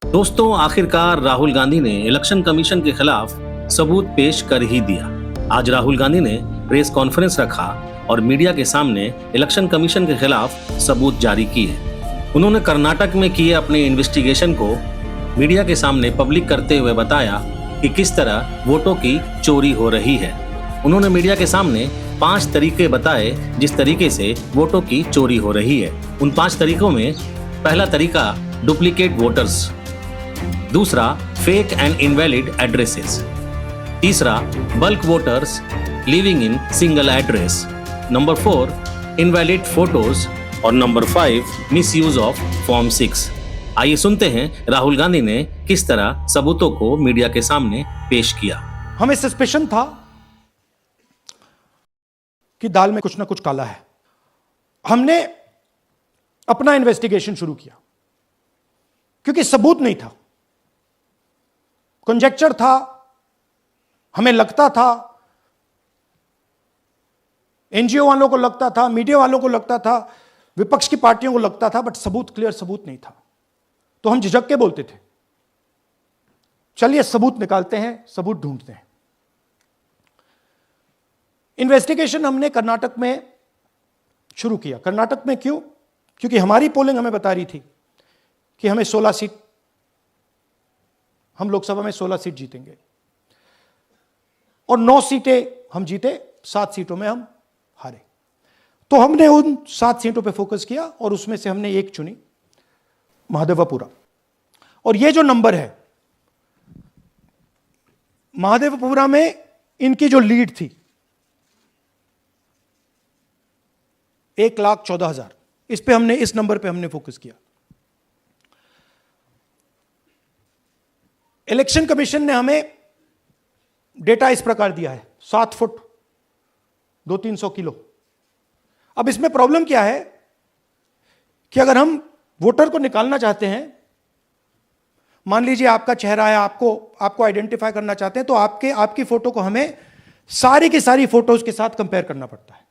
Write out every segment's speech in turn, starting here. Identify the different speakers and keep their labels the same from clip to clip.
Speaker 1: दोस्तों, आखिरकार राहुल गांधी ने इलेक्शन कमीशन के खिलाफ सबूत पेश कर ही दिया। आज राहुल गांधी ने प्रेस कॉन्फ्रेंस रखा और मीडिया के सामने इलेक्शन कमीशन के खिलाफ सबूत जारी किए। उन्होंने कर्नाटक में किए अपने इन्वेस्टिगेशन को मीडिया के सामने पब्लिक करते हुए बताया कि किस तरह वोटों की चोरी हो रही है। उन्होंने मीडिया के सामने 5 तरीके बताए जिस तरीके से वोटों की चोरी हो रही है। उन 5 तरीकों में पहला तरीका डुप्लीकेट वोटर्स, दूसरा फेक एंड इनवैलिड एड्रेसेस, तीसरा bulk voters living in single address, number 4 invalid photos और नंबर 5 मिसयूज ऑफ फॉर्म 6। आइए सुनते हैं राहुल गांधी ने किस तरह सबूतों को मीडिया के सामने पेश किया।
Speaker 2: हमें सस्पेशन था कि दाल में कुछ ना कुछ काला है। हमने अपना इन्वेस्टिगेशन शुरू किया क्योंकि सबूत नहीं था, कंजेक्चर था। हमें लगता था, एनजीओ वालों को लगता था, मीडिया वालों को लगता था, विपक्ष की पार्टियों को लगता था, बट सबूत, क्लियर सबूत नहीं था। तो हम झिझक के बोलते थे, चलिए सबूत निकालते हैं, सबूत ढूंढते हैं। इन्वेस्टिगेशन हमने कर्नाटक में शुरू किया। कर्नाटक में क्यों? क्योंकि हमारी पोलिंग हमें बता रही थी कि हमें 16 सीट, हम लोकसभा में 16 सीट जीतेंगे और 9 सीटें हम जीते, 7 सीटों में हम हारे। तो हमने उन 7 सीटों पे फोकस किया और उसमें से हमने एक चुनी, महादेवपुरा। और ये जो नंबर है, महादेवपुरा में इनकी जो लीड थी 1,14,000, इस पे हमने, इस नंबर पे हमने फोकस किया। इलेक्शन कमीशन ने हमें डेटा इस प्रकार दिया है, 7 फुट 200-300 किलो। अब इसमें प्रॉब्लम क्या है कि अगर हम वोटर को निकालना चाहते हैं, मान लीजिए आपका चेहरा है, आपको आइडेंटिफाई करना चाहते हैं, तो आपकी फोटो को हमें सारी की सारी फोटोज के साथ कंपेयर करना पड़ता है।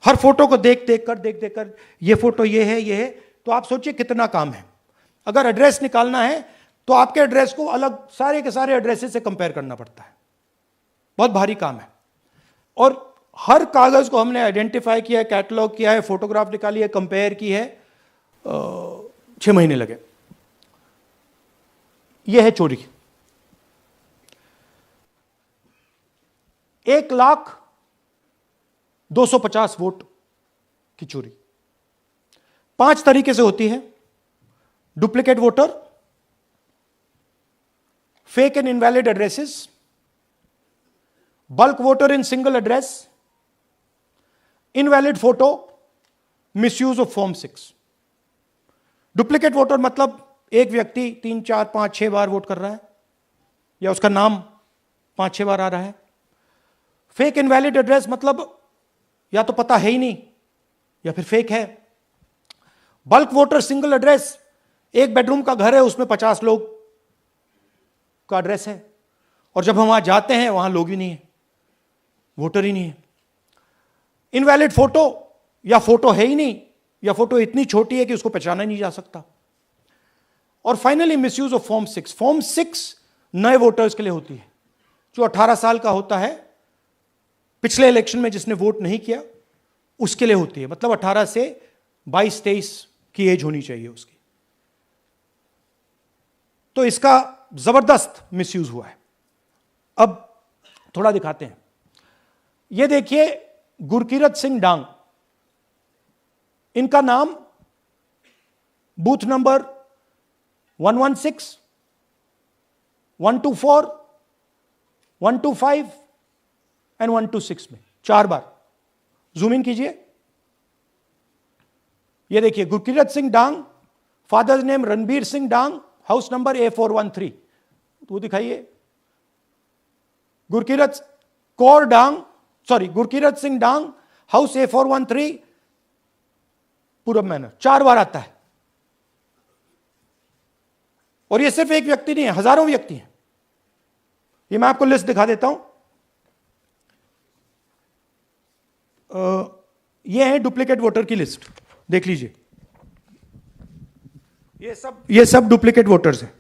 Speaker 2: हर फोटो को देख कर ये फोटो ये है, तो आप सोचिए कितना काम है। अगर एड्रेस निकालना है तो आपके एड्रेस को अलग सारे के सारे एड्रेसेस से कंपेयर करना पड़ता है, बहुत भारी काम है। और हर कागज को हमने आइडेंटिफाई किया है, कैटलॉग किया है, फोटोग्राफ निकाली है, कंपेयर की है, 6 महीने लगे। यह है चोरी। 1,02,50 वोट की चोरी 5 तरीके से होती है। Duplicate voter, fake and invalid addresses, bulk voter in single address, invalid photo, misuse of form 6। Duplicate voter मतलब एक व्यक्ति 3, 4, 5, 6 बार वोट कर रहा है या उसका नाम 5-6 बार आ रहा है। फेक इनवैलिड एड्रेस मतलब या तो पता है ही नहीं या फिर फेक है। बल्क वोटर सिंगल एड्रेस, एक बेडरूम का घर है, उसमें 50 लोग का एड्रेस है और जब हम वहां जाते हैं वहां लोग ही नहीं है, वोटर ही नहीं है। इनवैलिड फोटो, या फोटो है ही नहीं या फोटो इतनी छोटी है कि उसको पहचाना नहीं जा सकता। और finally misuse of form 6। Form 6 नए वोटर्स के लिए होती है, जो 18 साल का होता है, पिछले इलेक्शन में जिसने वोट नहीं किया उसके लिए होती है। मतलब 18 से 22-23 की एज होनी चाहिए उसकी। तो इसका जबरदस्त मिसयूज हुआ है। अब थोड़ा दिखाते हैं। यह देखिए, गुरकीरत सिंह डांग, इनका नाम बूथ नंबर 116, 124, 125 एंड 126 में 4 बार। जूम इन कीजिए। यह देखिए, गुरकीरत सिंह डांग, फादर्स नेम रणबीर सिंह डांग, हाउस नंबर A413। तो दिखाइए, गुरकीरत सिंह डांग, हाउस A413, पूरब मैनर। 4 बार आता है। और यह सिर्फ एक व्यक्ति नहीं है, हजारों व्यक्ति हैं। ये मैं आपको लिस्ट दिखा देता हूं। ये है डुप्लीकेट वोटर की लिस्ट, देख लीजिए। ये सब डुप्लीकेट वोटर्स हैं।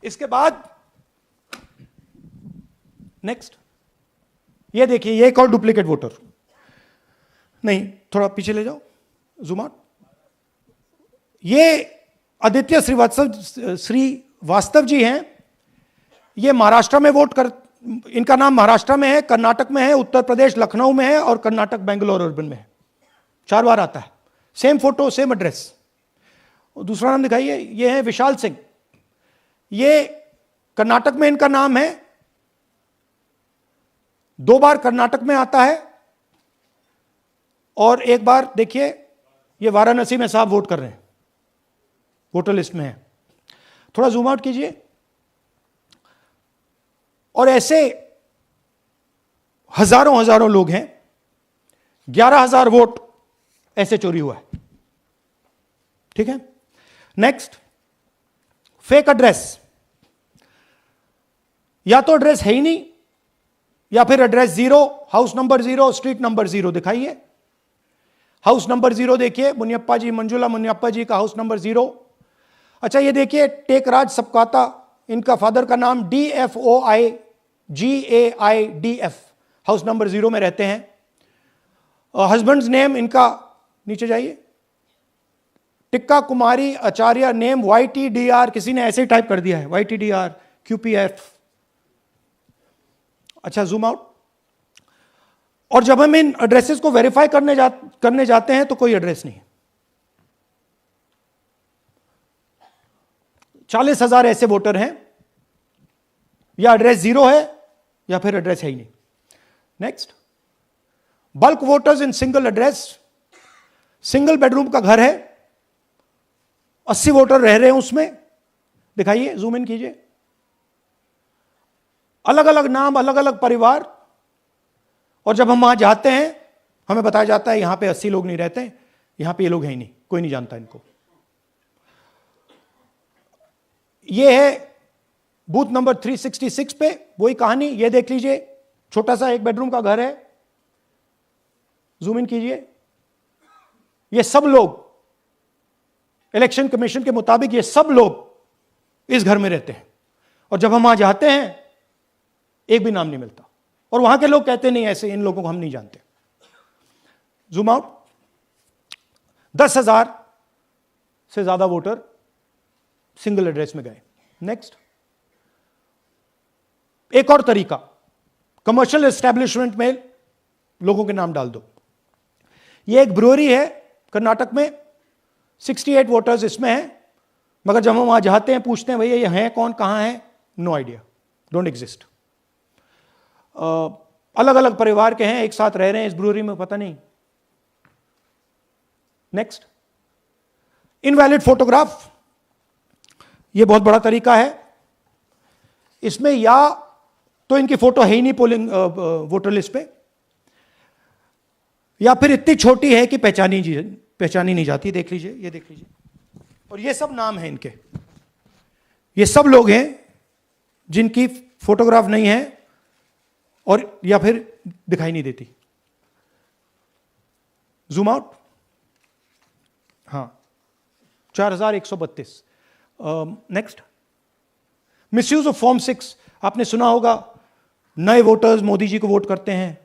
Speaker 2: इसके बाद नेक्स्ट, ये देखिए, ये एक और डुप्लीकेट वोटर, नहीं थोड़ा पीछे ले जाओ, जूम आउट। ये आदित्य श्रीवास्तव जी हैं। ये महाराष्ट्र में वोट कर, इनका नाम महाराष्ट्र में है, कर्नाटक में है, उत्तर प्रदेश लखनऊ में है और कर्नाटक बेंगलोर अर्बन में है। 4 बार आता है, सेम फोटो सेम एड्रेस। दूसरा नाम दिखाइए, ये है विशाल सिंह। ये कर्नाटक में इनका नाम है, 2 बार कर्नाटक में आता है और 1 बार देखिए ये वाराणसी में साहब वोट कर रहे हैं, वोटर लिस्ट में है। थोड़ा जूम आउट कीजिए। और ऐसे हजारों लोग हैं, 11,000 वोट ऐसे चोरी हुआ है। ठीक है, नेक्स्ट, फेक एड्रेस। या तो एड्रेस है ही नहीं, या फिर address 0, house number 0, street number 0 दिखाइए। हाउस नंबर 0 देखिए, मुनियप्पा जी, मंजुला मुनियप्पा जी का हाउस नंबर 0। अच्छा ये देखिए, टेकराज सबकाता, इनका फादर का नाम DFOIGAIDF, हाउस नंबर 0 में रहते हैं। हस्बैंड्स नेम इनका, नीचे जाइए, टिक्का कुमारी आचार्य, नेम YTDR, किसी ने ऐसे ही टाइप कर दिया है, YTDR QPF। अच्छा जूम आउट। और जब हम इन एड्रेसेस को वेरीफाई करने जाते हैं तो कोई एड्रेस नहीं है। 40,000 ऐसे वोटर हैं, या एड्रेस 0 है या फिर एड्रेस है ही नहीं। Next, bulk voters in single address. Single bedroom का घर है, 80 वोटर रह रहे हैं उसमें, दिखाइए, जूम इन कीजिए। अलग अलग नाम, अलग अलग परिवार, और जब हम वहां जाते हैं हमें बताया जाता है यहां पे 80 लोग नहीं रहते, यहां पे ये लोग हैं ही नहीं, कोई नहीं जानता इनको। ये है बूथ नंबर 366 पे वही कहानी, ये देख लीजिए, छोटा सा 1 बेडरूम का घर है, जूम इन कीजिए। ये सब लोग, इलेक्शन कमीशन के मुताबिक ये सब लोग इस घर में रहते हैं, और जब हम वहां जाते हैं एक भी नाम नहीं मिलता, और वहां के लोग कहते नहीं ऐसे, इन लोगों को हम नहीं जानते। Zoom out. 10,000 से ज्यादा वोटर सिंगल एड्रेस में गए। नेक्स्ट, एक और तरीका, कमर्शियल एस्टेब्लिशमेंट में लोगों के नाम डाल दो। ये एक ब्रूअरी है कर्नाटक में, 68 वोटर्स इसमें हैं, मगर जब हम वहां जाते हैं पूछते हैं भैया ये हैं कौन, कहां है, नो आइडिया, डोंट एग्जिस्ट। अलग अलग परिवार के हैं, एक साथ रह रहे हैं इस ब्रूअरी में, पता नहीं। Next, invalid photograph. यह बहुत बड़ा तरीका है। इसमें या तो इनकी फोटो है ही नहीं पोलिंग वोटर लिस्ट पे, या फिर इतनी छोटी है कि पहचानी नहीं जाती। देख लीजिए, ये देख लीजिए, और ये सब नाम है इनके, ये सब लोग हैं जिनकी फोटोग्राफ नहीं है और या फिर दिखाई नहीं देती। Zoom out. हाँ, 4132। Next, misuse of form 6। आपने सुना होगा, नए वोटर्स मोदी जी को वोट करते हैं,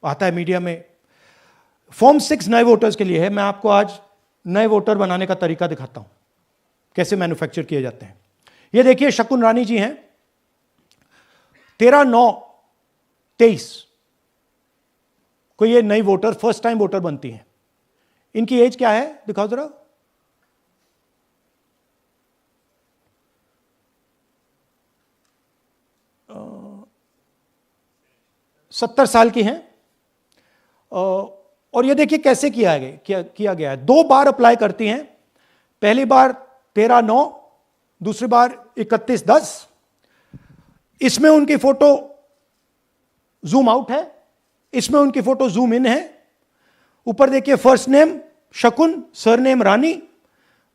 Speaker 2: आता है मीडिया में। फॉर्म 6 नए वोटर्स के लिए है। मैं आपको आज नए वोटर बनाने का तरीका दिखाता हूं, कैसे मैन्युफैक्चर किए जाते हैं। ये देखिए, शकुन रानी जी हैं, 13/9/23 को ये नई वोटर, फर्स्ट टाइम वोटर बनती हैं। इनकी एज क्या है, दिखाओ जरा। अ, 70 साल की हैं। और ये देखिए कैसे किया गया है। 2 बार अप्लाई करती हैं, पहली बार 13/9, दूसरी बार 31/10। इसमें उनकी फोटो जूम आउट है, इसमें उनकी फोटो जूम इन है। ऊपर देखिए फर्स्ट नेम शकुन, सरनेम रानी।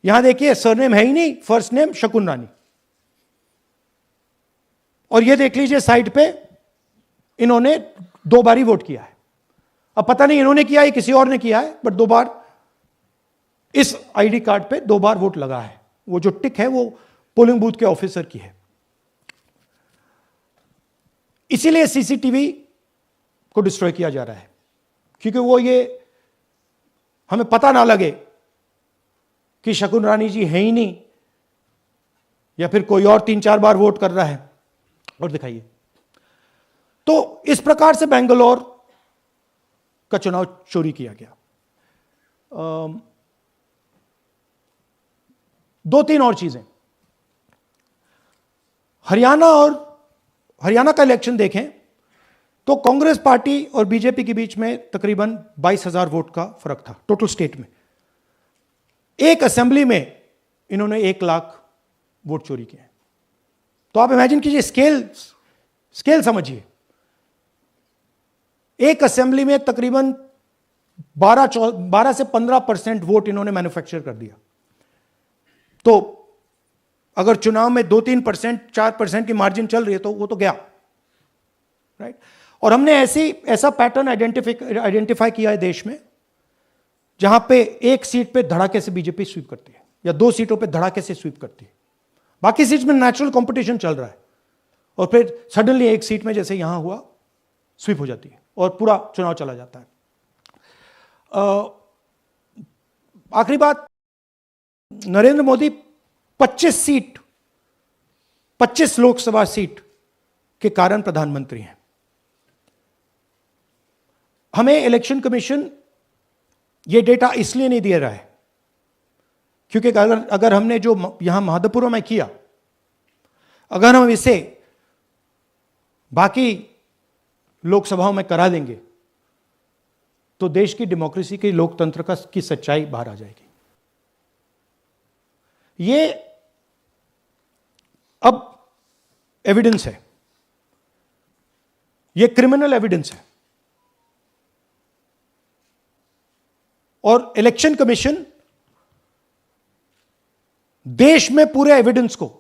Speaker 2: यहां देखिए सरनेम है ही नहीं, फर्स्ट नेम शकुन रानी। और ये देख लीजिए साइड पे इन्होंने 2 बार ही वोट किया है। अब पता नहीं इन्होंने किया है किसी और ने किया है, बट 2 बार इस आईडी कार्ड पे 2 बार वोट लगा है। वो जो टिक है वो पोलिंग बूथ के ऑफिसर की है। इसीलिए सीसीटीवी को डिस्ट्रॉय किया जा रहा है, क्योंकि वो ये हमें पता ना लगे कि शकुन रानी जी है ही नहीं या फिर कोई और 3-4 बार वोट कर रहा है। और दिखाइए, तो इस प्रकार से बेंगलोर का चुनाव चोरी किया गया। 2-3 और चीजें, हरियाणा का इलेक्शन देखें तो कांग्रेस पार्टी और बीजेपी के बीच में तकरीबन 22,000 वोट का फर्क था टोटल स्टेट में। एक असेंबली में इन्होंने 1 लाख वोट चोरी किए। तो आप इमेजिन कीजिए, स्केल समझिए। एक असेंबली में तकरीबन 12 से 15% वोट इन्होंने मैन्युफैक्चर कर दिया। तो अगर चुनाव में 2-3%, 4% की मार्जिन चल रही है तो वो तो गया, राइट। और हमने ऐसा पैटर्न आइडेंटिफाई किया है देश में, जहां पे एक सीट पे धड़ाके से बीजेपी स्वीप करती है या 2 सीटों पे धड़ाके से स्वीप करती है। बाकी सीट में नेचुरल कंपटीशन चल रहा है और फिर सडनली एक सीट में जैसे यहां हुआ स्वीप हो जाती है और पूरा चुनाव चला जाता है। आखिरी बात, नरेंद्र मोदी 25 लोकसभा सीट के कारण प्रधानमंत्री हैं। हमें इलेक्शन कमीशन ये डेटा इसलिए नहीं दे रहा है क्योंकि अगर हमने जो यहां महादपुरम में किया, अगर हम इसे बाकी लोकसभाओं में करा देंगे तो देश की डेमोक्रेसी की, लोकतंत्र की सच्चाई बाहर आ जाएगी। ये अब एविडेंस है, ये क्रिमिनल एविडेंस है। और इलेक्शन कमीशन देश में पूरे एविडेंस को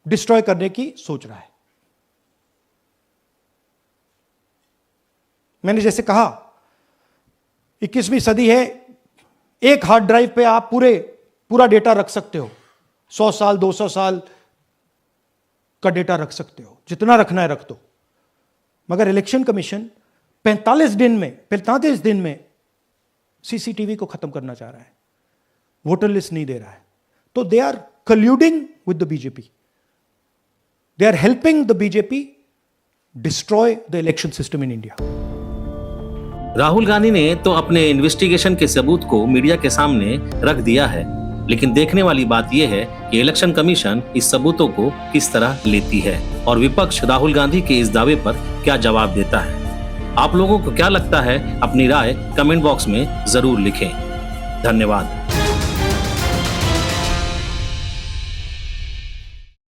Speaker 2: डिस्ट्रॉय करने की सोच रहा है। मैंने जैसे कहा 21वीं सदी है, एक हार्ड ड्राइव पे आप पूरा डेटा रख सकते हो, 100 साल 200 साल का डेटा रख सकते हो, जितना रखना है रख दो। मगर इलेक्शन कमीशन 45 दिन में सीसीटीवी को खत्म करना चाह रहा है, वोटर लिस्ट नहीं दे रहा है। तो they are colluding with the BJP, they are helping the BJP destroy the election system in India.
Speaker 1: Rahul Gandhi ने तो अपने इन्वेस्टिगेशन के सबूत को मीडिया के सामने रख दिया है, लेकिन देखने वाली बात यह है कि इलेक्शन कमीशन इस सबूतों को किस तरह लेती है और विपक्ष राहुल गांधी के इस दावे पर क्या जवाब देता है। आप लोगों को क्या लगता है, अपनी राय कमेंट बॉक्स में जरूर लिखें। धन्यवाद।